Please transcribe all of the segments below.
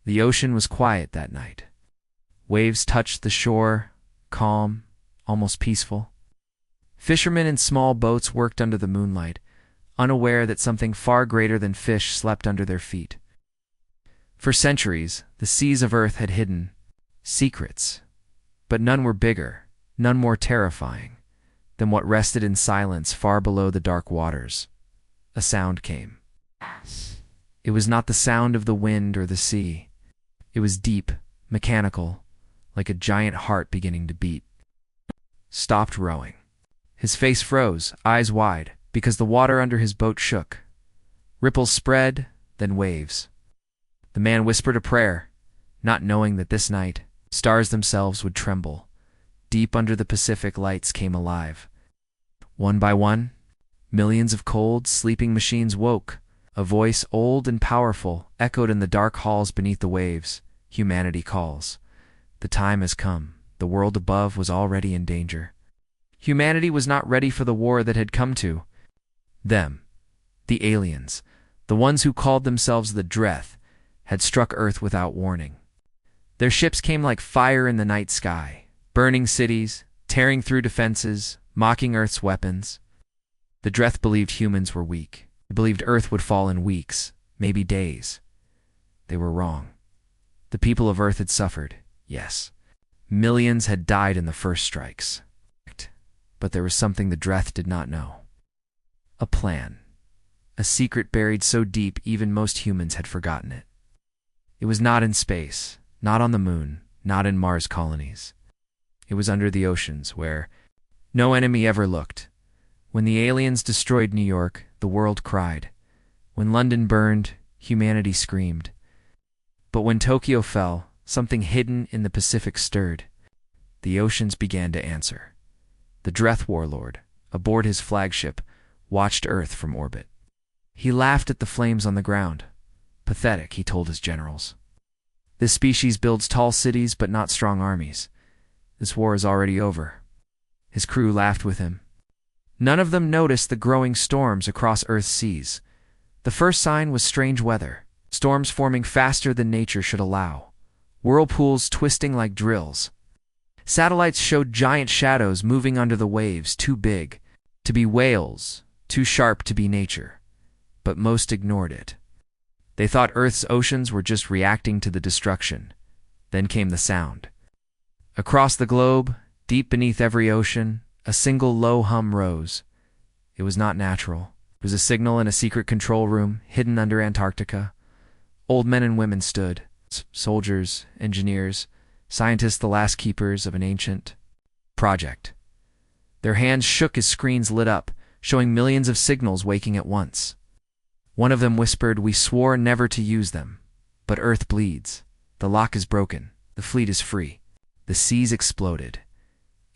The ocean was quiet that night. Waves touched the shore, calm, almost peaceful. Fishermen in small boats worked under the moonlight, unaware that something far greater than fish slept under their feet. For centuries, the seas of Earth had hidden secrets, but none were bigger, none more terrifying than what rested in silence far below the dark waters. A sound came. It was not the sound of the wind or the sea. It was deep, mechanical, like a giant heart beginning to beat. Stopped rowing. His face froze, eyes wide, because the water under his boat shook. Ripples spread, then waves. The man whispered a prayer, not knowing that this night, stars themselves would tremble. Deep under the Pacific, lights came alive. One by one, millions of cold, sleeping machines woke. A voice old and powerful echoed in the dark halls beneath the waves. Humanity calls. The time has come. The world above was already in danger. Humanity was not ready for the war that had come to them. The aliens, the ones who called themselves the Dreth, had struck Earth without warning. Their ships came like fire in the night sky, burning cities, tearing through defenses, mocking Earth's weapons. The Dreth believed humans were weak. They believed Earth would fall in weeks, maybe days. They were wrong. The people of Earth had suffered, yes. Millions had died in the first strikes. But there was something the Dreth did not know. A plan. A secret buried so deep even most humans had forgotten it. It was not in space, not on the moon, not in Mars colonies. It was under the oceans, where no enemy ever looked. When the aliens destroyed New York, the world cried. When London burned, humanity screamed. But when Tokyo fell, something hidden in the Pacific stirred. The oceans began to answer. The Dreth warlord, aboard his flagship, watched Earth from orbit. He laughed at the flames on the ground. Pathetic, he told his generals. This species builds tall cities but not strong armies. This war is already over. His crew laughed with him. None of them noticed the growing storms across Earth's seas. The first sign was strange weather, storms forming faster than nature should allow, whirlpools twisting like drills. Satellites showed giant shadows moving under the waves, too big to be whales, too sharp to be nature. But most ignored it. They thought Earth's oceans were just reacting to the destruction. Then came the sound. Across the globe, deep beneath every ocean, a single low hum rose. It was not natural. It was a signal in a secret control room hidden under Antarctica. Old men and women stood, soldiers, engineers, scientists, the last keepers of an ancient project. Their hands shook as screens lit up, showing millions of signals waking at once. One of them whispered, "We swore never to use them. But Earth bleeds. The lock is broken. The fleet is free." The seas exploded.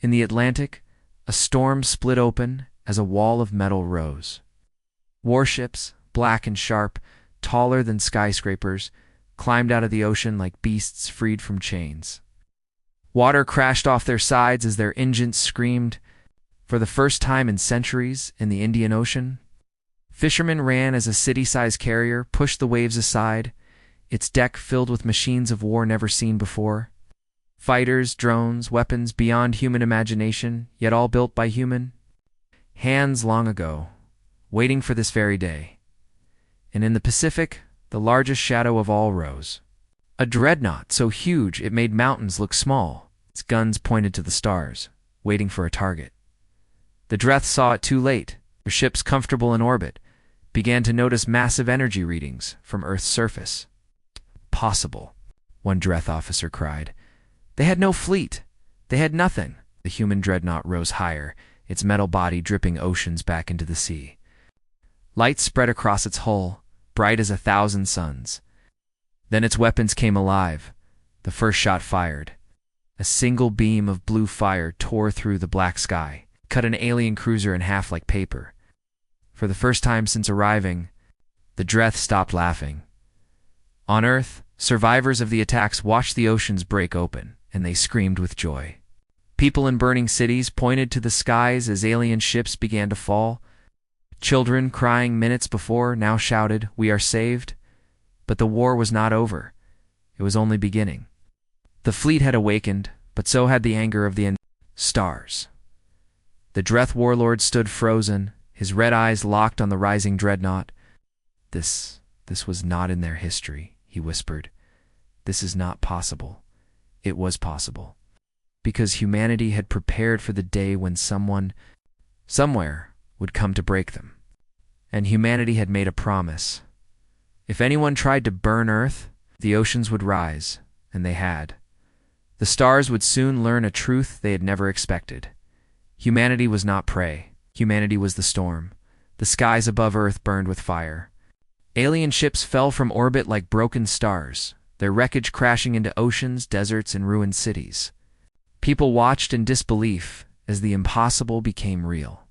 In the Atlantic, a storm split open as a wall of metal rose. Warships, black and sharp, taller than skyscrapers, climbed out of the ocean like beasts freed from chains. Water crashed off their sides as their engines screamed. For the first time in centuries in the Indian Ocean, fishermen ran as a city-sized carrier pushed the waves aside, its deck filled with machines of war never seen before. Fighters, drones, weapons beyond human imagination, yet all built by human hands long ago, waiting for this very day. And in the Pacific, the largest shadow of all rose. A dreadnought so huge it made mountains look small. Its guns pointed to the stars, waiting for a target. The Dreth saw it too late. Their ships comfortable in orbit began to notice massive energy readings from Earth's surface. "Possible," one Dreth officer cried. "They had no fleet. They had nothing." The human dreadnought rose higher, its metal body dripping oceans back into the sea. Light spread across its hull, bright as 1,000 suns. Then its weapons came alive. The first shot fired. A single beam of blue fire tore through the black sky, cut an alien cruiser in half like paper. For the first time since arriving, the Dreth stopped laughing. On Earth, survivors of the attacks watched the oceans break open, and they screamed with joy. People in burning cities pointed to the skies as alien ships began to fall. Children, crying minutes before, now shouted, "We are saved." But the war was not over. It was only beginning. The fleet had awakened, but so had the anger of the stars. The Dreth warlord stood frozen, his red eyes locked on the rising dreadnought. This was not in their history, he whispered. This is not possible. It was possible. Because humanity had prepared for the day when someone, somewhere, would come to break them. And humanity had made a promise. If anyone tried to burn Earth, the oceans would rise, and they had. The stars would soon learn a truth they had never expected. Humanity was not prey. Humanity was the storm. The skies above Earth burned with fire. Alien ships fell from orbit like broken stars, their wreckage crashing into oceans, deserts, and ruined cities. People watched in disbelief as the impossible became real.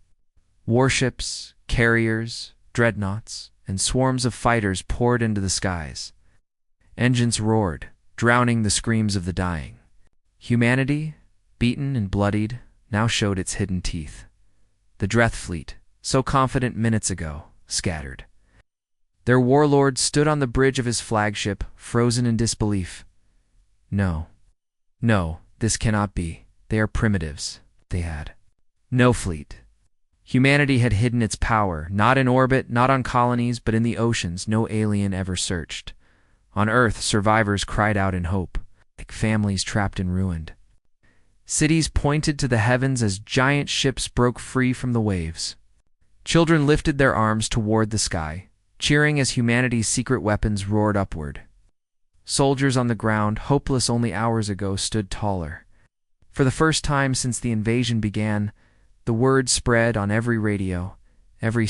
Warships, carriers, dreadnoughts, and swarms of fighters poured into the skies. Engines roared, drowning the screams of the dying. Humanity, beaten and bloodied, now showed its hidden teeth. The Dreth fleet, so confident minutes ago, scattered. Their warlord stood on the bridge of his flagship, frozen in disbelief. No, this cannot be. They are primitives. They had no fleet. Humanity had hidden its power, not in orbit, not on colonies, but in the oceans no alien ever searched. On Earth, survivors cried out in hope, like families trapped and ruined. Cities pointed to the heavens as giant ships broke free from the waves. Children lifted their arms toward the sky, cheering as humanity's secret weapons roared upward. Soldiers on the ground, hopeless only hours ago, stood taller. For the first time since the invasion began, the word spread on every radio, every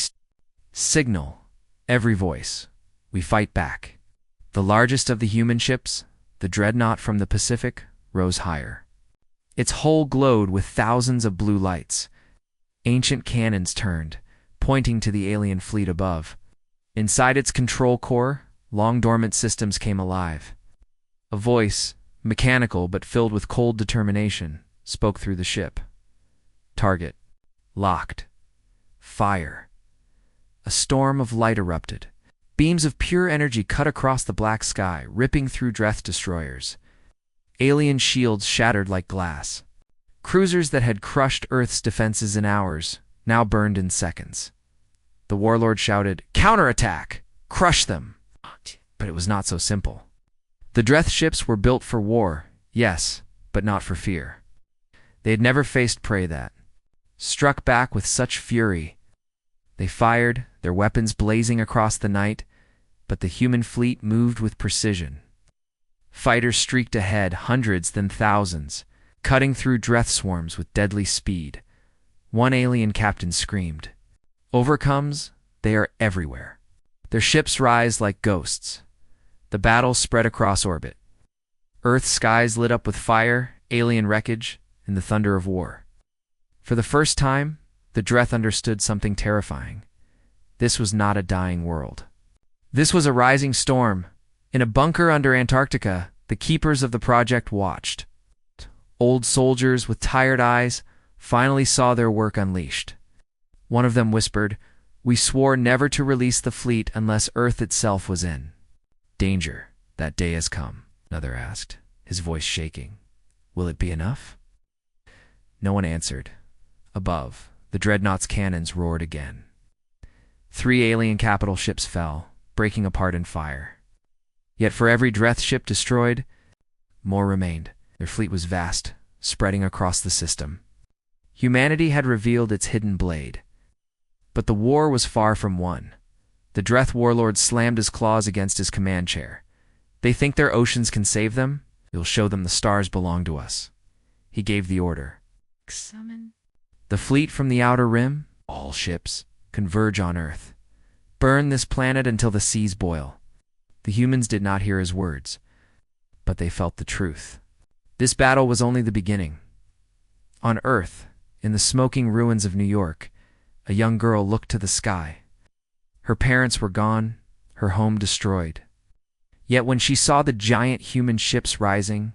signal, every voice. We fight back. The largest of the human ships, the dreadnought from the Pacific, rose higher. Its hull glowed with thousands of blue lights. Ancient cannons turned, pointing to the alien fleet above. Inside its control core, long-dormant systems came alive. A voice, mechanical but filled with cold determination, spoke through the ship. Target. Locked. Fire. A storm of light erupted. Beams of pure energy cut across the black sky, ripping through Dreth destroyers. Alien shields shattered like glass. Cruisers that had crushed Earth's defenses in hours now burned in seconds. The warlord shouted, "Counterattack! Crush them!" But it was not so simple. The Dreth ships were built for war, yes, but not for fear. They had never faced prey that struck back with such fury. They fired, their weapons blazing across the night, but the human fleet moved with precision. Fighters streaked ahead, hundreds then thousands, cutting through Dreth swarms with deadly speed. One alien captain screamed, "Overcomes, they are everywhere." Their ships rise like ghosts. The battle spread across orbit. Earth's skies lit up with fire, alien wreckage, and the thunder of war. For the first time, the Dreth understood something terrifying. This was not a dying world. This was a rising storm. In a bunker under Antarctica, the keepers of the project watched. Old soldiers with tired eyes finally saw their work unleashed. One of them whispered, "We swore never to release the fleet unless Earth itself was in danger. That day has come," another asked, his voice shaking. "Will it be enough?" No one answered. Above, the dreadnought's cannons roared again. 3 alien capital ships fell, breaking apart in fire. Yet for every Dreth ship destroyed, more remained. Their fleet was vast, spreading across the system. Humanity had revealed its hidden blade. But the war was far from won. The Dreth warlord slammed his claws against his command chair. "They think their oceans can save them? We'll show them the stars belong to us." He gave the order. "Summon the fleet from the outer rim, all ships, converge on Earth. Burn this planet until the seas boil." The humans did not hear his words, but they felt the truth. This battle was only the beginning. On Earth, in the smoking ruins of New York, a young girl looked to the sky. Her parents were gone, her home destroyed. Yet when she saw the giant human ships rising,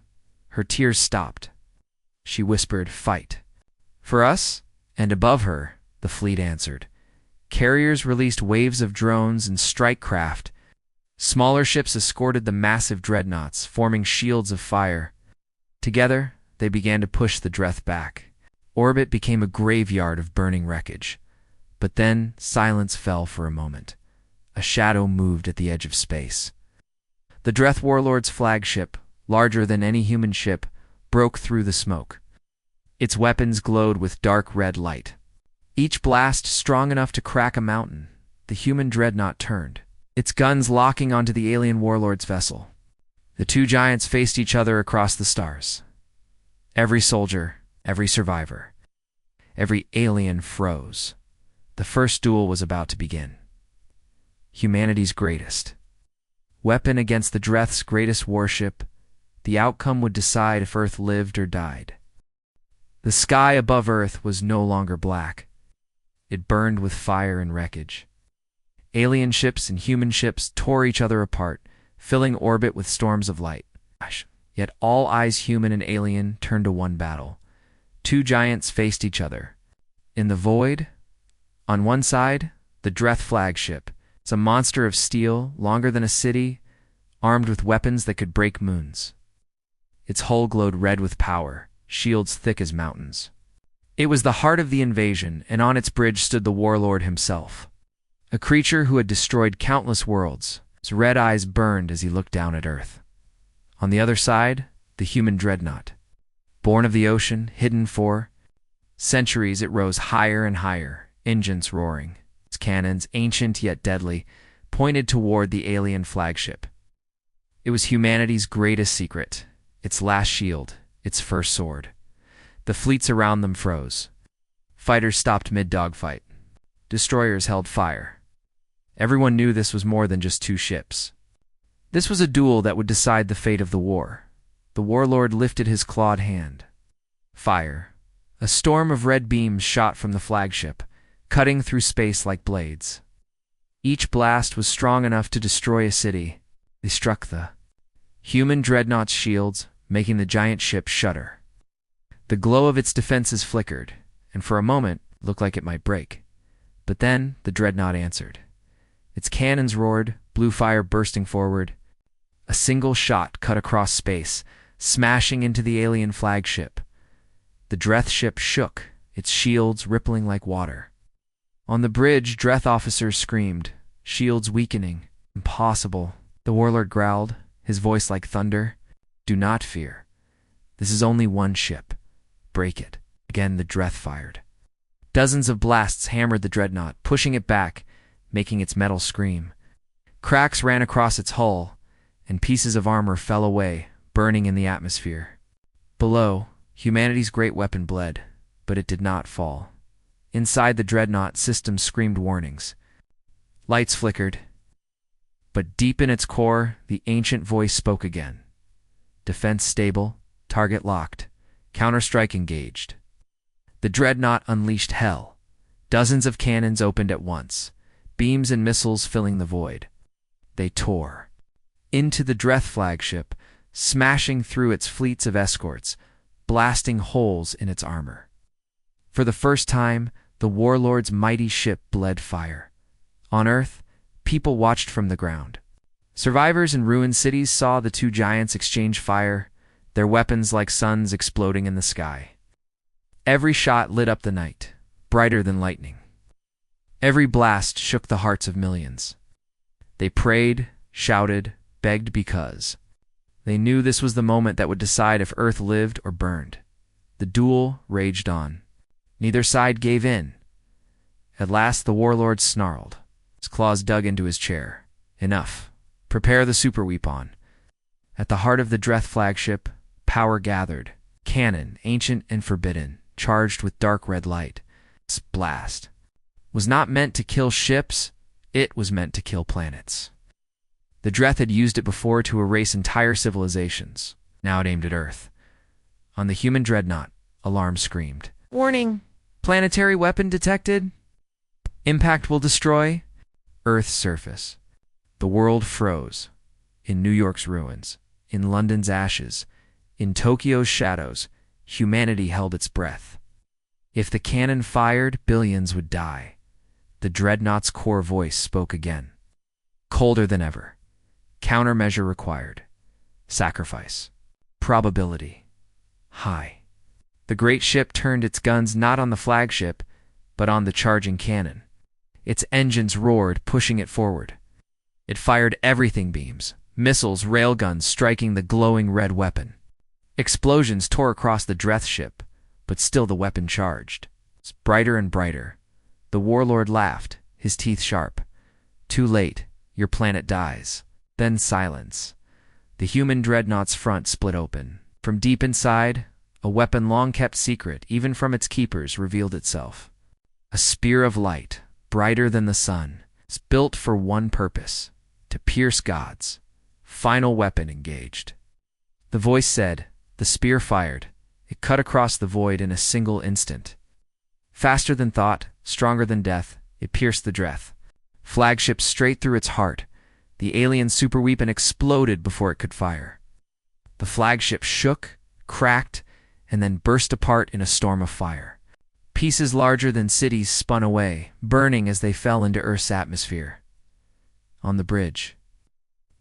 her tears stopped. She whispered, "Fight." For us, and above her, the fleet answered. Carriers released waves of drones and strike craft, Smaller ships escorted the massive dreadnoughts, forming shields of fire. Together, they began to push the Dreth back. Orbit became a graveyard of burning wreckage. But then, silence fell for a moment. A shadow moved at the edge of space. The Dreth warlord's flagship, larger than any human ship, broke through the smoke. Its weapons glowed with dark red light. Each blast strong enough to crack a mountain. The human dreadnought turned, its guns locking onto the alien warlord's vessel. The two giants faced each other across the stars. Every soldier, every survivor, every alien froze. The first duel was about to begin. Humanity's greatest weapon against the Dreth's greatest warship. The outcome would decide if Earth lived or died. The sky above Earth was no longer black. It burned with fire and wreckage. Alien ships and human ships tore each other apart, filling orbit with storms of light. Yet all eyes, human and alien, turned to one battle. Two giants faced each other. In the void, on one side, the Dreth flagship. It's a monster of steel, longer than a city, armed with weapons that could break moons. Its hull glowed red with power, shields thick as mountains. It was the heart of the invasion, and on its bridge stood the warlord himself. A creature who had destroyed countless worlds. His red eyes burned as he looked down at Earth. On the other side, the human dreadnought. Born of the ocean, hidden for centuries, it rose higher and higher, engines roaring. Its cannons, ancient yet deadly, pointed toward the alien flagship. It was humanity's greatest secret, its last shield, its first sword. The fleets around them froze. Fighters stopped mid-dogfight. Destroyers held fire. Everyone knew this was more than just two ships. This was a duel that would decide the fate of the war. The warlord lifted his clawed hand. Fire. A storm of red beams shot from the flagship, cutting through space like blades. Each blast was strong enough to destroy a city. They struck the human dreadnought's shields, making the giant ship shudder. The glow of its defenses flickered, and for a moment looked like it might break. But then the dreadnought answered. Its cannons roared, blue fire bursting forward. A single shot cut across space, smashing into the alien flagship. The Dreth ship shook, its shields rippling like water. On the bridge, Dreth officers screamed, shields weakening. Impossible. The warlord growled, his voice like thunder. Do not fear. This is only one ship. Break it. Again the Dreth fired. Dozens of blasts hammered the dreadnought, pushing it back, making its metal scream. Cracks ran across its hull, and pieces of armor fell away, burning in the atmosphere. Below, humanity's great weapon bled, but it did not fall. Inside the dreadnought, systems screamed warnings. Lights flickered. But deep in its core, the ancient voice spoke again. Defense stable, target locked, counterstrike engaged. The dreadnought unleashed hell. Dozens of cannons opened at once, beams and missiles filling the void. They tore into the Dreth flagship, smashing through its fleets of escorts, blasting holes in its armor. For the first time, the warlord's mighty ship bled fire. On Earth, people watched from the ground. Survivors in ruined cities saw the two giants exchange fire, their weapons like suns exploding in the sky. Every shot lit up the night, brighter than lightning. Every blast shook the hearts of millions. They prayed, shouted, begged because they knew this was the moment that would decide if Earth lived or burned. The duel raged on. Neither side gave in. At last the warlord snarled. His claws dug into his chair. Enough. Prepare the super weapon. At the heart of the Dreth flagship, power gathered. Cannon, ancient and forbidden, charged with dark red light. This blast was not meant to kill ships, it was meant to kill planets. The Dreth had used it before to erase entire civilizations. Now it aimed at Earth. On the human dreadnought, alarm screamed. Warning! Planetary weapon detected. Impact will destroy Earth's surface. The world froze. In New York's ruins, in London's ashes, in Tokyo's shadows, humanity held its breath. If the cannon fired, billions would die. The dreadnought's core voice spoke again. Colder than ever. Countermeasure required. Sacrifice. Probability. High. The great ship turned its guns not on the flagship, but on the charging cannon. Its engines roared, pushing it forward. It fired everything beams, missiles, railguns striking the glowing red weapon. Explosions tore across the Dreth ship, but still the weapon charged. It's brighter and brighter. The warlord laughed, his teeth sharp. Too late, your planet dies. Then silence. The human dreadnought's front split open. From deep inside, a weapon long kept secret, even from its keepers, revealed itself. A spear of light, brighter than the sun, is built for one purpose, to pierce gods. Final weapon engaged. The voice said, the spear fired. It cut across the void in a single instant. Faster than thought, stronger than death, it pierced the Dreth. Flagship straight through its heart. The alien superweapon exploded before it could fire. The flagship shook, cracked, and then burst apart in a storm of fire. Pieces larger than cities spun away, burning as they fell into Earth's atmosphere. On the bridge,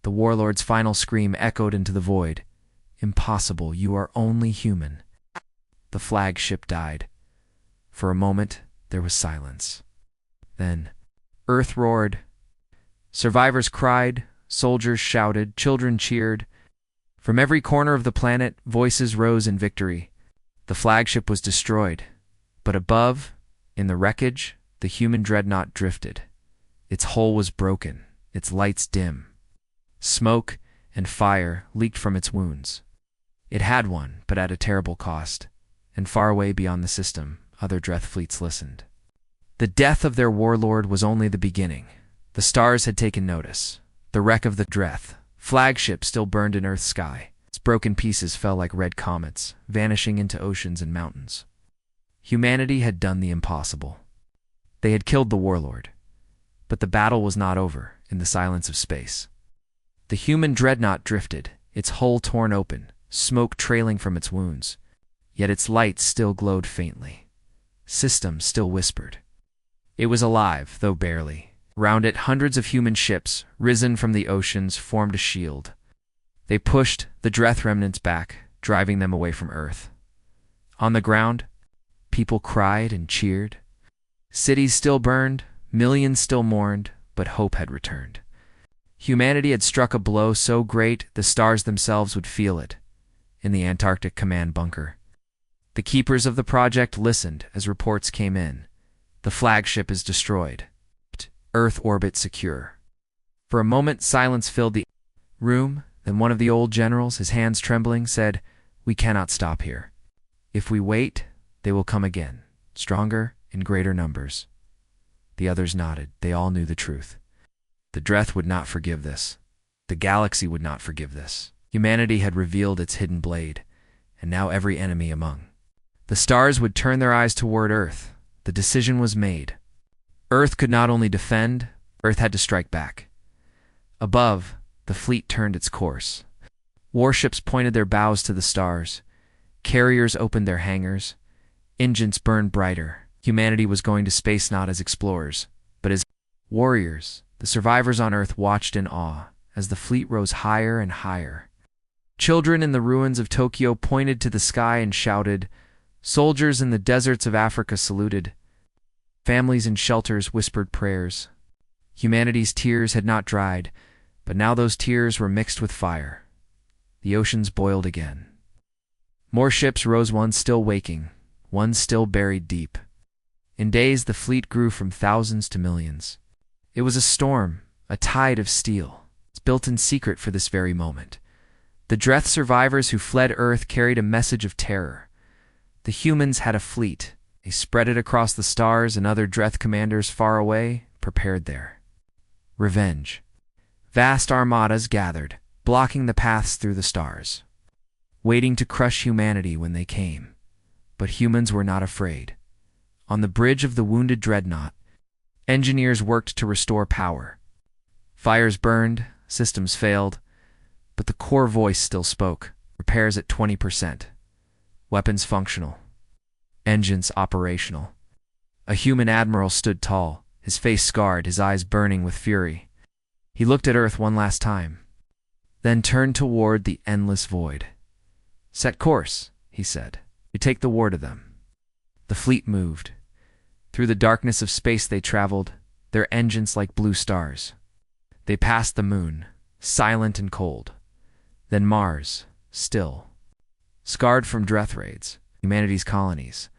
the warlord's final scream echoed into the void. Impossible, you are only human. The flagship died. For a moment, there was silence. Then, Earth roared. Survivors cried, soldiers shouted, children cheered. From every corner of the planet, voices rose in victory. The flagship was destroyed, but above, in the wreckage, the human dreadnought drifted. Its hull was broken, its lights dim. Smoke and fire leaked from its wounds. It had won, but at a terrible cost, and far away beyond the system, other Dreth fleets listened. The death of their warlord was only the beginning. The stars had taken notice. The wreck of the Dreth flagship still burned in Earth's sky. Its broken pieces fell like red comets, vanishing into oceans and mountains. Humanity had done the impossible. They had killed the warlord. But the battle was not over in the silence of space. The human dreadnought drifted, its hull torn open, smoke trailing from its wounds. Yet its lights still glowed faintly. Systems still whispered. It was alive, though barely. Round it, hundreds of human ships, risen from the oceans, formed a shield. They pushed the Dreth remnants back, driving them away from Earth. On the ground, people cried and cheered. Cities still burned, millions still mourned, but hope had returned. Humanity had struck a blow so great the stars themselves would feel it. In the Antarctic command bunker, the keepers of the project listened as reports came in. The flagship is destroyed. Earth orbit secure. For a moment, silence filled the room. Then one of the old generals, his hands trembling, said, "We cannot stop here. If we wait, they will come again, stronger, in greater numbers." The others nodded. They all knew the truth. The Dreth would not forgive this. The galaxy would not forgive this. Humanity had revealed its hidden blade, and now every enemy among. The stars would turn their eyes toward Earth. The decision was made. Earth could not only defend, Earth had to strike back. Above, the fleet turned its course. Warships pointed their bows to the stars. Carriers opened their hangars. Engines burned brighter. Humanity was going to space not as explorers, but as warriors. The survivors on Earth watched in awe as the fleet rose higher and higher. Children in the ruins of Tokyo pointed to the sky and shouted. Soldiers in the deserts of Africa saluted. Families in shelters whispered prayers. Humanity's tears had not dried, but now those tears were mixed with fire. The oceans boiled again. More ships rose, one still waking, one still buried deep. In days, the fleet grew from thousands to millions. It was a storm, a tide of steel. It's built in secret for this very moment. The Dreth survivors who fled Earth carried a message of terror. The humans had a fleet. They spread it across the stars, and other Dreth commanders far away prepared there. Revenge. Vast armadas gathered, blocking the paths through the stars, waiting to crush humanity when they came. But humans were not afraid. On the bridge of the wounded dreadnought, engineers worked to restore power. Fires burned, systems failed, but the core voice still spoke. Repairs at 20%. Weapons functional. Engines operational. A human admiral stood tall, his face scarred, his eyes burning with fury. He looked at Earth one last time. then turned toward the endless void. "Set course," he said. "You take the war to them." The fleet moved. Through the darkness of space they traveled, their engines like blue stars. They passed the moon, silent and cold. Then Mars, still. Scarred from Dreth raids, humanity's colonies.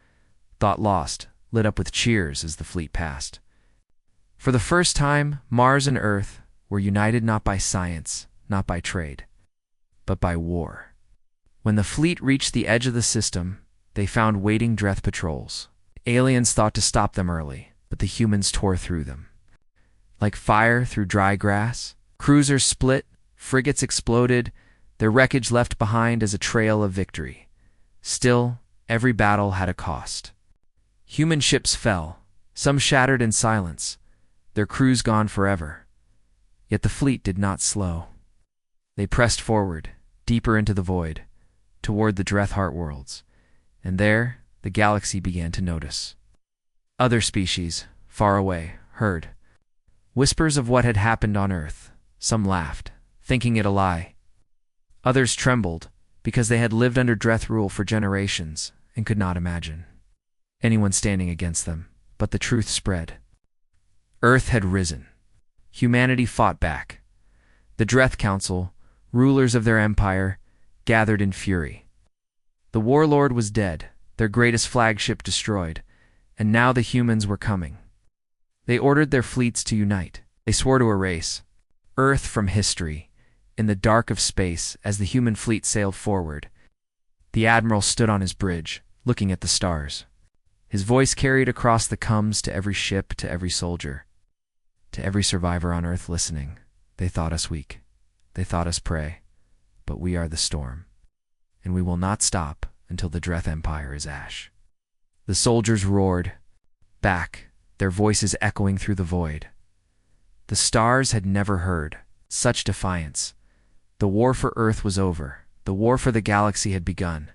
Thought lost, lit up with cheers as the fleet passed. For the first time, Mars and Earth were united not by science, not by trade, but by war. When the fleet reached the edge of the system, they found waiting Dreth patrols. Aliens thought to stop them early, but the humans tore through them. Like fire through dry grass, cruisers split, frigates exploded, their wreckage left behind as a trail of victory. Still, every battle had a cost. Human ships fell, some shattered in silence, their crews gone forever. Yet the fleet did not slow. They pressed forward, deeper into the void, toward the Dreth heart worlds, and there the galaxy began to notice. Other species, far away, heard whispers of what had happened on Earth. Some laughed, thinking it a lie. Others trembled, because they had lived under Dreth rule for generations and could not imagine anyone standing against them. But the truth spread. Earth had risen. Humanity fought back. The Dreth Council, rulers of their empire, gathered in fury. The warlord was dead, their greatest flagship destroyed, and now the humans were coming. They ordered their fleets to unite. They swore to erase Earth from history. In the dark of space, as the human fleet sailed forward, the admiral stood on his bridge, looking at the stars. His voice carried across the coms to every ship, to every soldier, to every survivor on Earth listening. They thought us weak. They thought us prey. But we are the storm, and we will not stop until the Dreth Empire is ash. The soldiers roared back, their voices echoing through the void. The stars had never heard such defiance. The war for Earth was over. The war for the galaxy had begun.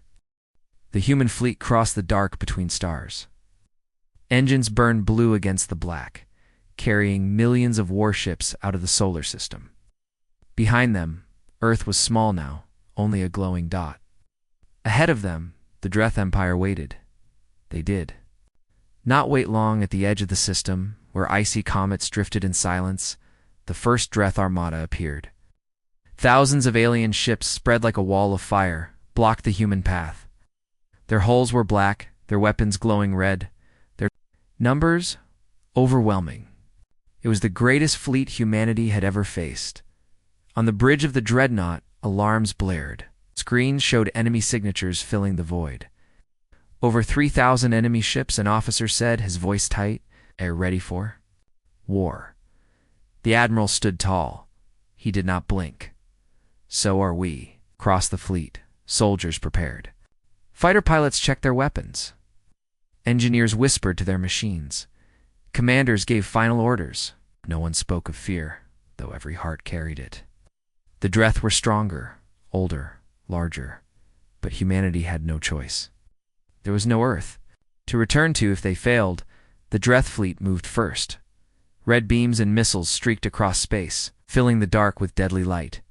The human fleet crossed the dark between stars. Engines burned blue against the black, carrying millions of warships out of the solar system. Behind them, Earth was small now, only a glowing dot. Ahead of them, the Dreth Empire waited. They did not wait long at the edge of the system, where icy comets drifted in silence. The first Dreth Armada appeared. Thousands of alien ships spread like a wall of fire, blocked the human path. Their hulls were black, their weapons glowing red, their numbers overwhelming. It was the greatest fleet humanity had ever faced. On the bridge of the dreadnought, alarms blared. Screens showed enemy signatures filling the void. Over 3,000 enemy ships, an officer said, his voice tight. Are you ready for war? The admiral stood tall. He did not blink. So are we. Across the fleet, soldiers prepared. Fighter pilots checked their weapons. Engineers whispered to their machines. Commanders gave final orders. No one spoke of fear, though every heart carried it. The Dreth were stronger, older, larger, but humanity had no choice. There was no Earth to return to if they failed. The Dreth fleet moved first. Red beams and missiles streaked across space, filling the dark with deadly light.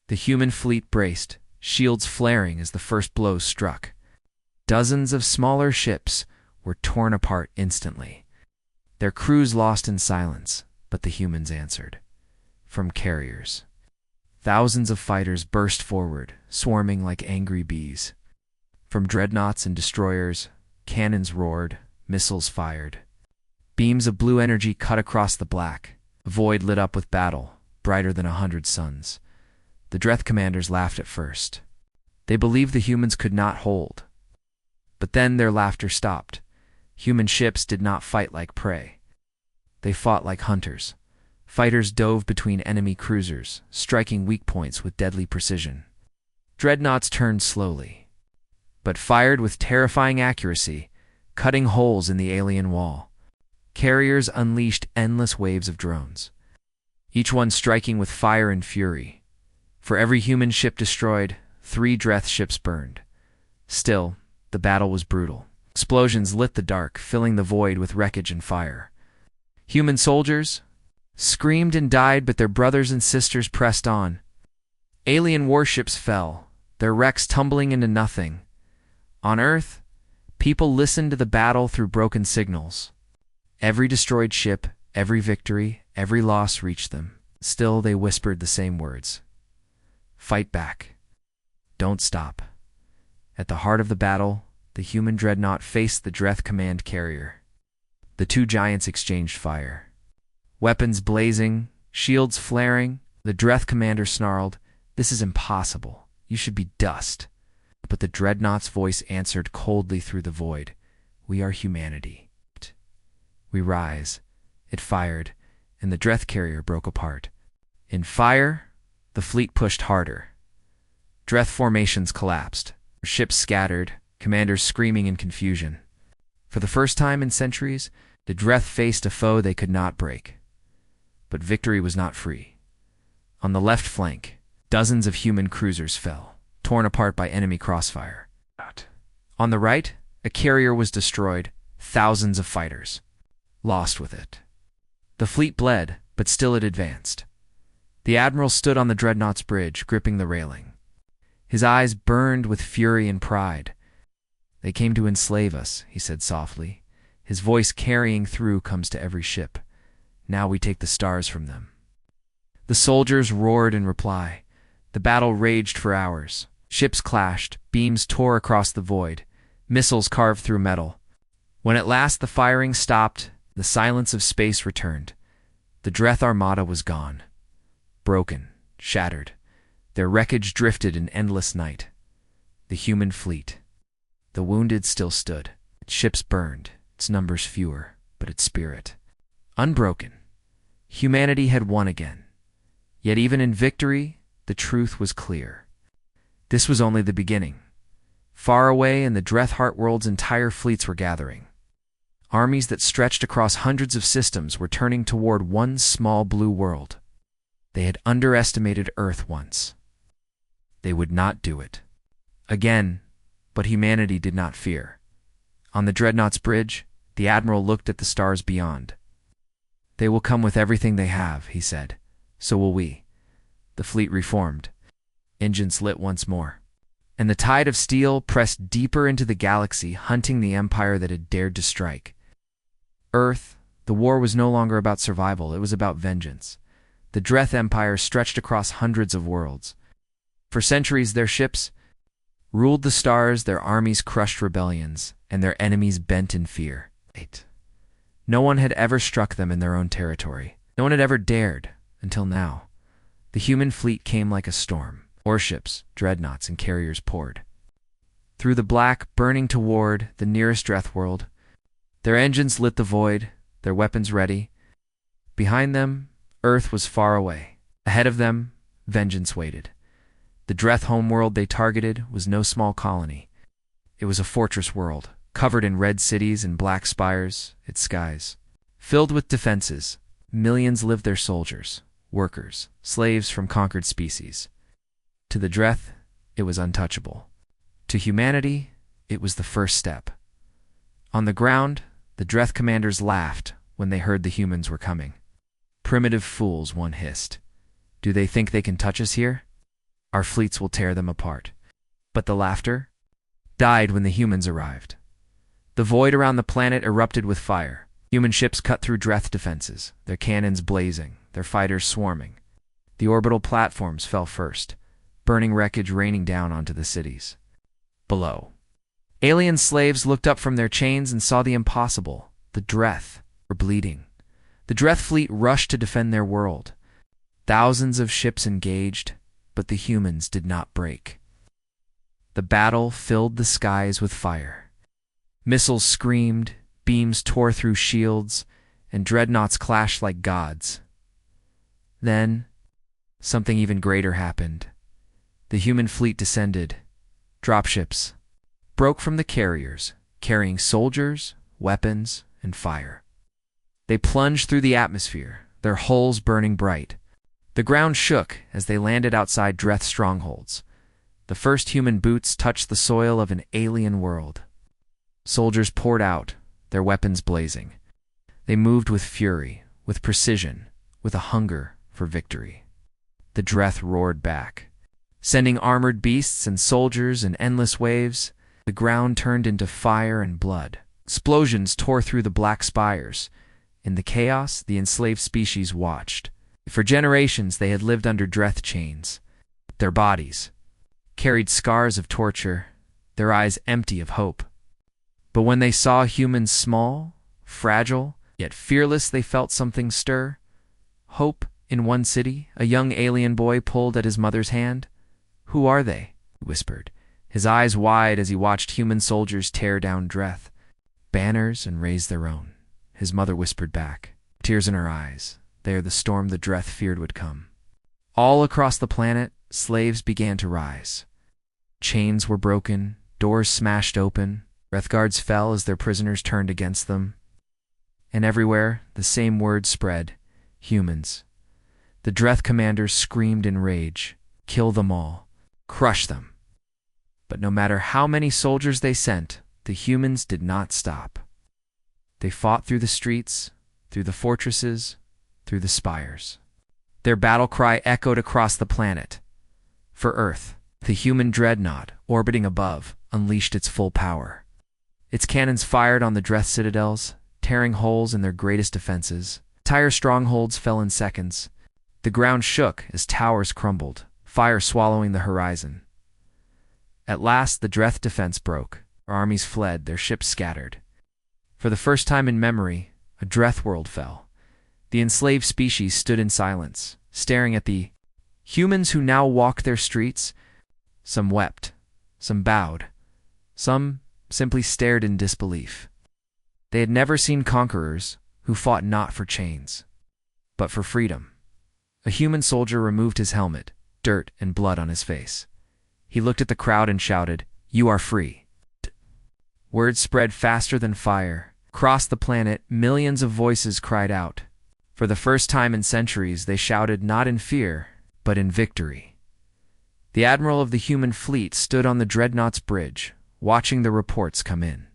The human fleet braced, shields flaring as the first blows struck. Dozens of smaller ships were torn apart instantly. Their crews lost in silence, but the humans answered. From carriers, thousands of fighters burst forward, swarming like angry bees. From dreadnoughts and destroyers, cannons roared, missiles fired. Beams of blue energy cut across the black, a void lit up with battle, brighter than 100 suns. The Dreth commanders laughed at first. They believed the humans could not hold. But then their laughter stopped. Human ships did not fight like prey. They fought like hunters. Fighters dove between enemy cruisers, striking weak points with deadly precision. Dreadnoughts turned slowly, but fired with terrifying accuracy, cutting holes in the alien wall. Carriers unleashed endless waves of drones, each one striking with fire and fury. For every human ship destroyed, 3 Dreth ships burned. Still, the battle was brutal. Explosions lit the dark, filling the void with wreckage and fire. Human soldiers screamed and died, but their brothers and sisters pressed on. Alien warships fell, their wrecks tumbling into nothing. On Earth, people listened to the battle through broken signals. Every destroyed ship, every victory, every loss reached them. Still, they whispered the same words. Fight back. Don't stop. At the heart of the battle, the human dreadnought faced the Dreth command carrier. The two giants exchanged fire. Weapons blazing, shields flaring, the Dreth commander snarled, "This is impossible. You should be dust." But the dreadnought's voice answered coldly through the void, "We are humanity. We rise." It fired, and the Dreth carrier broke apart. In fire, the fleet pushed harder. Dreth formations collapsed, ships scattered, commanders screaming in confusion. For the first time in centuries, the Dreth faced a foe they could not break. But victory was not free. On the left flank, dozens of human cruisers fell, torn apart by enemy crossfire. On the right, a carrier was destroyed, thousands of fighters lost with it. The fleet bled, but still it advanced. The admiral stood on the dreadnought's bridge, gripping the railing. His eyes burned with fury and pride. "They came to enslave us," he said softly. His voice carrying through comes to every ship. "Now we take the stars from them." The soldiers roared in reply. The battle raged for hours. Ships clashed, beams tore across the void, missiles carved through metal. When at last the firing stopped, the silence of space returned. The Dreth armada was gone. Broken, shattered. Their wreckage drifted in endless night. The human fleet. The wounded still stood. Its ships burned, its numbers fewer, but its spirit unbroken. Humanity had won again. Yet even in victory, the truth was clear. This was only the beginning. Far away in the Dreth Heartworld's entire fleets were gathering. Armies that stretched across hundreds of systems were turning toward one small blue world. They had underestimated Earth once. They would not do it again, but humanity did not fear. On the dreadnought's bridge, the admiral looked at the stars beyond. "They will come with everything they have," he said. "So will we." The fleet reformed. Engines lit once more. And the tide of steel pressed deeper into the galaxy, hunting the empire that had dared to strike. Earth, the war was no longer about survival, it was about vengeance. The Dreth Empire stretched across hundreds of worlds. For centuries, their ships ruled the stars, their armies crushed rebellions, and their enemies bent in fear. No one had ever struck them in their own territory. No one had ever dared, until now. The human fleet came like a storm. Warships, dreadnoughts, and carriers poured through the black, burning toward the nearest Dreth world. Their engines lit the void, their weapons ready. Behind them, Earth was far away. Ahead of them, vengeance waited. The Dreth homeworld they targeted was no small colony. It was a fortress world, covered in red cities and black spires, its skies filled with defenses. Millions lived their soldiers, workers, slaves from conquered species. To the Dreth, it was untouchable. To humanity, it was the first step. On the ground, the Dreth commanders laughed when they heard the humans were coming. "Primitive fools," one hissed. "Do they think they can touch us here? Our fleets will tear them apart." But the laughter died when the humans arrived. The void around the planet erupted with fire. Human ships cut through Dreth defenses, their cannons blazing, their fighters swarming. The orbital platforms fell first, burning wreckage raining down onto the cities. Below, alien slaves looked up from their chains and saw the impossible. The Dreth were bleeding. The Dreth fleet rushed to defend their world. Thousands of ships engaged, but the humans did not break. The battle filled the skies with fire. Missiles screamed, beams tore through shields, and dreadnoughts clashed like gods. Then, something even greater happened. The human fleet descended. Dropships broke from the carriers, carrying soldiers, weapons, and fire. They plunged through the atmosphere, their hulls burning bright. The ground shook as they landed outside Dreth strongholds. The first human boots touched the soil of an alien world. Soldiers poured out, their weapons blazing. They moved with fury, with precision, with a hunger for victory. The Dreth roared back. sending armored beasts and soldiers in endless waves. The ground turned into fire and blood. Explosions tore through the black spires. In the chaos, the enslaved species watched. For generations, they had lived under death chains. Their bodies carried scars of torture, their eyes empty of hope. But when they saw humans small, fragile, yet fearless, they felt something stir. Hope. In one city, a young alien boy pulled at his mother's hand. "Who are they?" he whispered, his eyes wide as he watched human soldiers tear down death. "Banners and raise their own," his mother whispered back, tears in her eyes. "They are the storm the Dreth feared would come." All across the planet, slaves began to rise. Chains were broken, doors smashed open, Dreth guards fell as their prisoners turned against them. And everywhere, the same word spread: humans. The Dreth commanders screamed in rage, "Kill them all, crush them." But no matter how many soldiers they sent, the humans did not stop. They fought through the streets, through the fortresses, through the spires. Their battle cry echoed across the planet. For Earth, the human dreadnought, orbiting above, unleashed its full power. Its cannons fired on the Dreth citadels, tearing holes in their greatest defenses. Entire strongholds fell in seconds. The ground shook as towers crumbled, fire swallowing the horizon. At last, the Dreth defense broke. Their armies fled, their ships scattered. For the first time in memory, a Dreth world fell. The enslaved species stood in silence, staring at the humans who now walked their streets. Some wept, some bowed, some simply stared in disbelief. They had never seen conquerors who fought not for chains, but for freedom. A human soldier removed his helmet, dirt and blood on his face. He looked at the crowd and shouted, "You are free." Words spread faster than fire. Across the planet, millions of voices cried out. For the first time in centuries, they shouted not in fear, but in victory. The admiral of the human fleet stood on the dreadnought's bridge, watching the reports come in.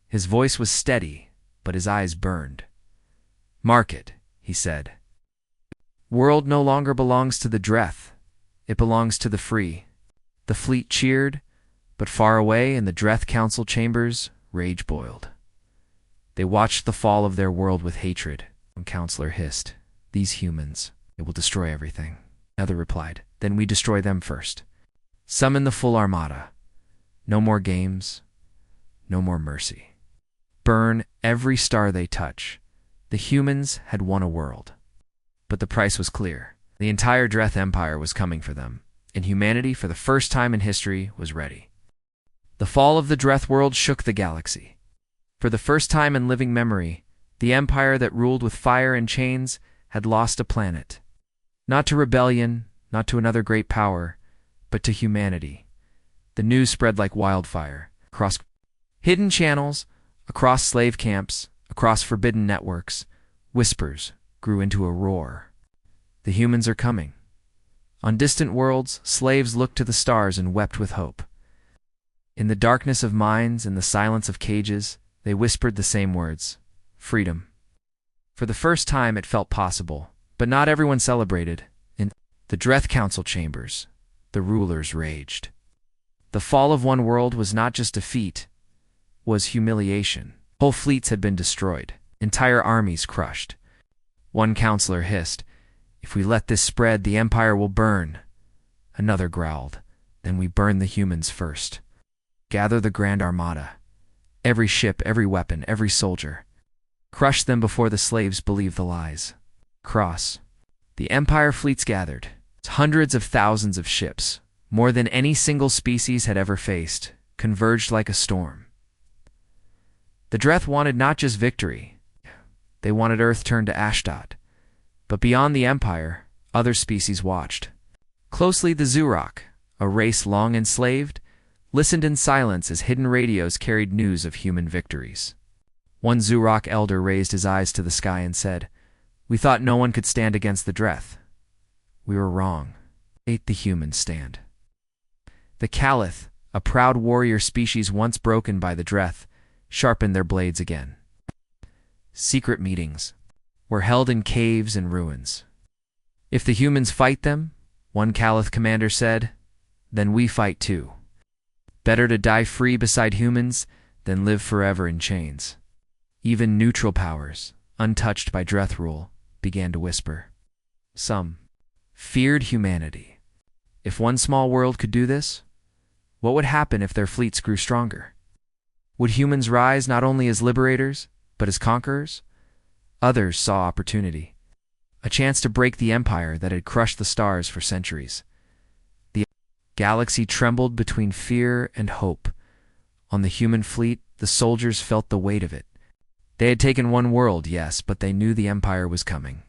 His voice was steady, but his eyes burned. "Mark it," he said. "World no longer belongs to the Dreth. It belongs to the free." The fleet cheered, but far away in the Dreth council chambers, rage boiled. They watched the fall of their world with hatred. One counselor hissed, "These humans, it will destroy everything." Another replied, "Then we destroy them first. Summon the full armada. No more games, no more mercy. Burn every star they touch." The humans had won a world. But the price was clear. The entire Dreth Empire was coming for them, and humanity, for the first time in history, was ready. The fall of the Dreth world shook the galaxy. For the first time in living memory, the empire that ruled with fire and chains had lost a planet. Not to rebellion, not to another great power, but to humanity. The news spread like wildfire, across hidden channels, across slave camps, across forbidden networks. Whispers grew into a roar. The humans are coming. On distant worlds, slaves looked to the stars and wept with hope. In the darkness of mines, in the silence of cages, they whispered the same words: freedom. For the first time it felt possible, but not everyone celebrated. In the Dreth Council chambers, the rulers raged. The fall of one world was not just defeat, was humiliation. Whole fleets had been destroyed, entire armies crushed. One counselor hissed, "If we let this spread, the empire will burn." Another growled, "Then we burn the humans first. Gather the Grand Armada. Every ship, every weapon, every soldier. Crush them before the slaves believe the lies." Cross. The empire fleets gathered. Hundreds of thousands of ships, more than any single species had ever faced, converged like a storm. The Dreth wanted not just victory. They wanted Earth turned to Ashdod. But beyond the empire, other species watched. Closely, the Zurok, a race long enslaved, listened in silence as hidden radios carried news of human victories. One Zurok elder raised his eyes to the sky and said, "We thought no one could stand against the Dreth. We were wrong. The humans stand." The Caliph, a proud warrior species once broken by the Dreth, sharpened their blades again. Secret meetings were held in caves and ruins. "If the humans fight them," one Caliph commander said, then we fight too. Better to die free beside humans than live forever in chains. Even neutral powers, untouched by Dreth rule, began to whisper. Some feared humanity. If one small world could do this, what would happen if their fleets grew stronger? Would humans rise not only as liberators, but as conquerors? Others saw opportunity, a chance to break the empire that had crushed the stars for centuries. The galaxy trembled between fear and hope. On the human fleet, the soldiers felt the weight of it. They had taken one world, yes, but they knew the empire was coming.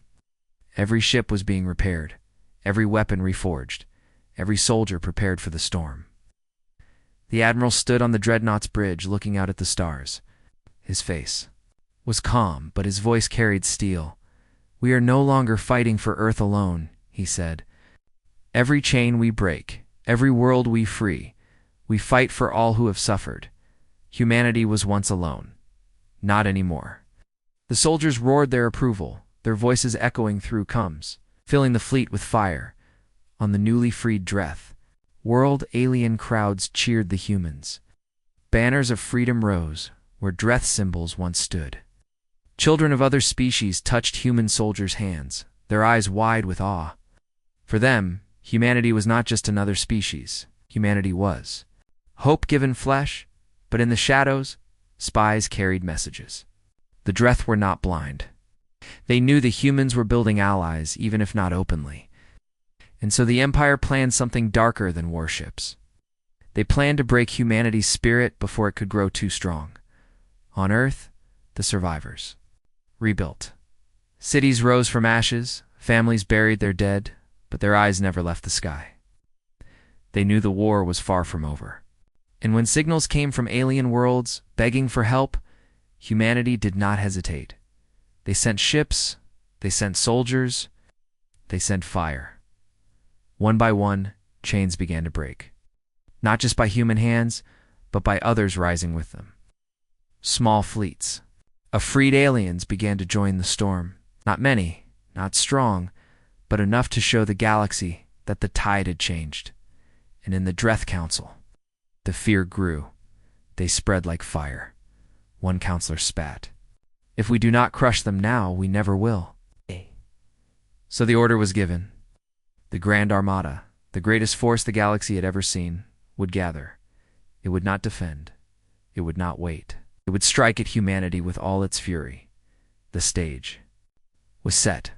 Every ship was being repaired, every weapon reforged, every soldier prepared for the storm. The admiral stood on the dreadnought's bridge looking out at the stars. His face was calm, but his voice carried steel. We are no longer fighting for Earth alone, he said. Every chain we break, every world we free, we fight for all who have suffered. Humanity was once alone. Not anymore. The soldiers roared their approval, their voices echoing through comms, filling the fleet with fire. On the newly freed Dreth, world alien crowds cheered the humans. Banners of freedom rose where Dreth symbols once stood. Children of other species touched human soldiers' hands, their eyes wide with awe. For them, humanity was not just another species. Humanity was hope given flesh, but in the shadows, spies carried messages. The Dreth were not blind. They knew the humans were building allies, even if not openly. And so the Empire planned something darker than warships. They planned to break humanity's spirit before it could grow too strong. On Earth, the survivors rebuilt. Cities rose from ashes, families buried their dead, but their eyes never left the sky. They knew the war was far from over. And when signals came from alien worlds begging for help, humanity did not hesitate. They sent ships, they sent soldiers, they sent fire. One by one, chains began to break. Not just by human hands, but by others rising with them. Small fleets of freed aliens began to join the storm. Not many, not strong, but enough to show the galaxy that the tide had changed. And in the Dreth Council, the fear grew. They spread like fire. One counselor spat. If we do not crush them now, we never will. So the order was given. The Grand Armada, the greatest force the galaxy had ever seen, would gather. It would not defend. It would not wait. It would strike at humanity with all its fury. The stage was set.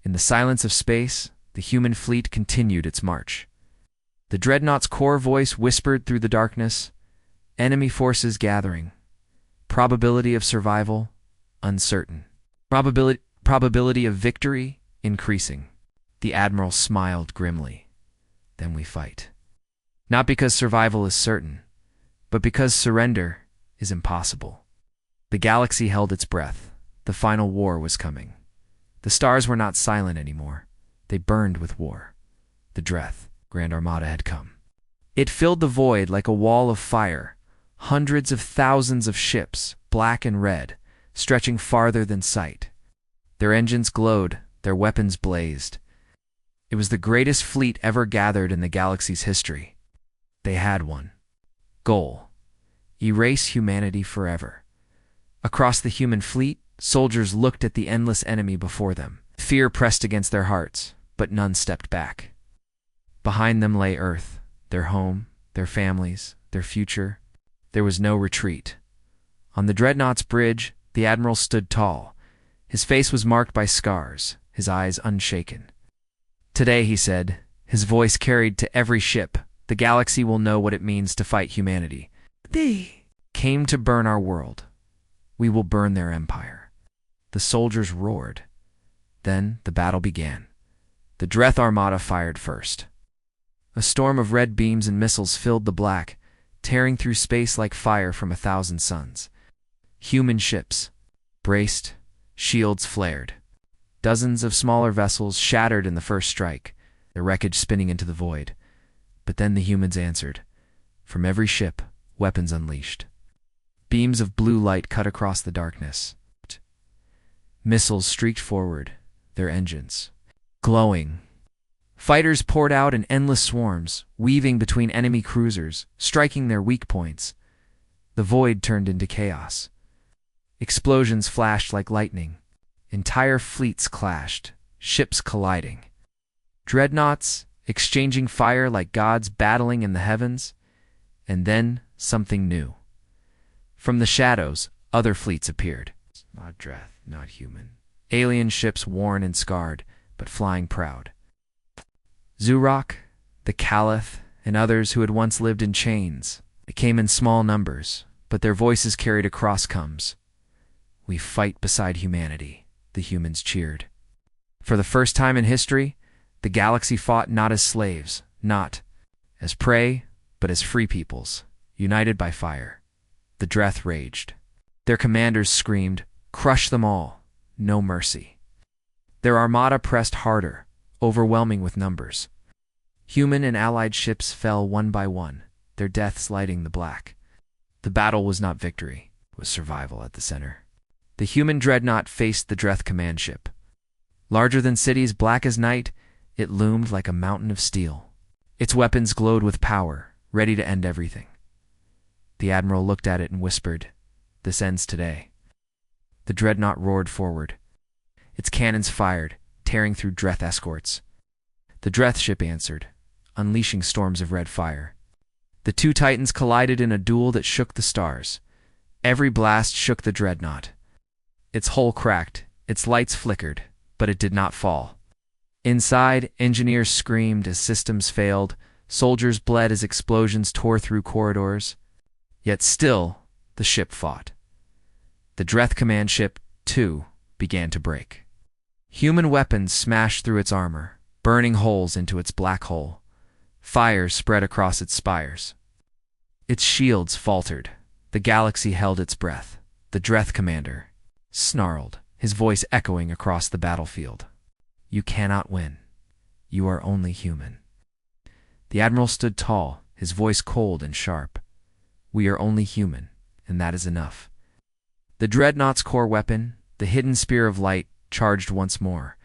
In the silence of space, the human fleet continued its march. The dreadnought's core voice whispered through the darkness, enemy forces gathering. Probability of survival, uncertain. Probability of victory, increasing. The admiral smiled grimly. Then we fight. Not because survival is certain, but because surrender is impossible. The galaxy held its breath. The final war was coming. The stars were not silent anymore. They burned with war. The Dreth, Grand Armada, had come. It filled the void like a wall of fire. Hundreds of thousands of ships, black and red, stretching farther than sight. Their engines glowed, their weapons blazed. It was the greatest fleet ever gathered in the galaxy's history. They had one goal: erase humanity forever. Across the human fleet, soldiers looked at the endless enemy before them. Fear pressed against their hearts, but none stepped back. Behind them lay Earth, their home, their families, their future. There was no retreat. On the dreadnought's bridge, the admiral stood tall. His face was marked by scars, his eyes unshaken. Today, he said, his voice carried to every ship, the galaxy will know what it means to fight humanity. They came to burn our world. We will burn their empire. The soldiers roared. Then the battle began. The Dreth Armada fired first. A storm of red beams and missiles filled the black, tearing through space like fire from 1,000 suns. Human ships braced, shields flared. Dozens of smaller vessels shattered in the first strike, their wreckage spinning into the void. But then the humans answered. From every ship, weapons unleashed. Beams of blue light cut across the darkness. Missiles streaked forward, their engines glowing, Fighters poured out in endless swarms, weaving between enemy cruisers, striking their weak points. The void turned into chaos. Explosions flashed like lightning. Entire fleets clashed, ships colliding. Dreadnoughts exchanging fire like gods battling in the heavens. And then something new. From the shadows, other fleets appeared. Not Dreth, not human. Alien ships worn and scarred, but flying proud. Zurok, the Caliph, and others who had once lived in chains. They came in small numbers, but their voices carried across comes. We fight beside humanity, the humans cheered. For the first time in history, the galaxy fought not as slaves, not as prey, but as free peoples, united by fire. The Dreth raged. Their commanders screamed, "Crush them all, no mercy." Their armada pressed harder, overwhelming with numbers. Human and allied ships fell one by one, their deaths lighting the black. The battle was not victory, it was survival at the center. The human dreadnought faced the Dreth command ship. Larger than cities, black as night, it loomed like a mountain of steel. Its weapons glowed with power, ready to end everything. The admiral looked at it and whispered, "This ends today." The dreadnought roared forward. Its cannons fired, tearing through Dreth escorts. The Dreth ship answered, unleashing storms of red fire. The two titans collided in a duel that shook the stars. Every blast shook the dreadnought. Its hull cracked, its lights flickered, but it did not fall. Inside, engineers screamed as systems failed, soldiers bled as explosions tore through corridors. Yet still, the ship fought. The Dreth command ship, too, began to break. Human weapons smashed through its armor, burning holes into its black hole. Fire spread across its spires. Its shields faltered. The galaxy held its breath. The Dreth commander snarled, his voice echoing across the battlefield. "You cannot win. You are only human." The admiral stood tall, his voice cold and sharp. "We are only human, and that is enough." The dreadnought's core weapon, the hidden spear of light, charged once more.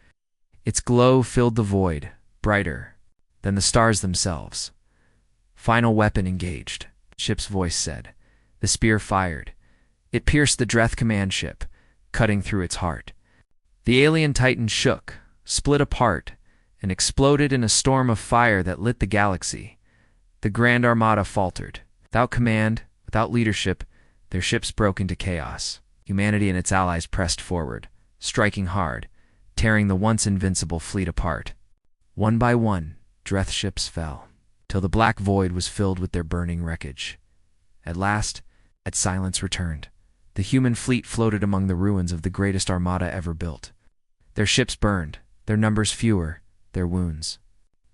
Its glow filled the void, brighter than the stars themselves. "Final weapon engaged," ship's voice said. The spear fired. It pierced the Dreth command ship, cutting through its heart. The alien titan shook, split apart, and exploded in a storm of fire that lit the galaxy. The Grand Armada faltered. Without command, without leadership, their ships broke into chaos. Humanity and its allies pressed forward, striking hard, tearing the once invincible fleet apart. One by one, Dreth ships fell, till the black void was filled with their burning wreckage. At last, silence returned. The human fleet floated among the ruins of the greatest armada ever built. Their ships burned, their numbers fewer, their wounds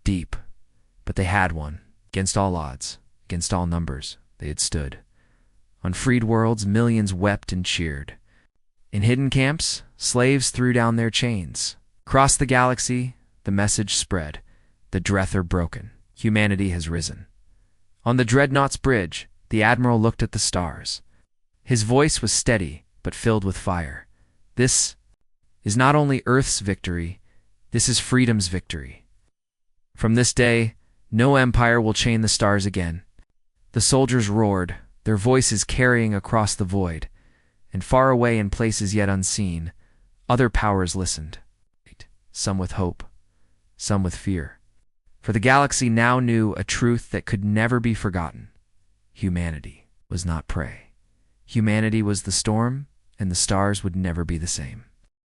deep. But they had won. Against all odds, against all numbers, they had stood. On freed worlds, millions wept and cheered. In hidden camps, slaves threw down their chains. Across the galaxy, the message spread. The Dreth are broken. Humanity has risen. On the dreadnought's bridge, the admiral looked at the stars. His voice was steady, but filled with fire. "This is not only Earth's victory, this is freedom's victory. From this day, no empire will chain the stars again." The soldiers roared, their voices carrying across the void, and far away in places yet unseen, other powers listened, some with hope, some with fear. For the galaxy now knew a truth that could never be forgotten. Humanity was not prey. Humanity was the storm, and the stars would never be the same.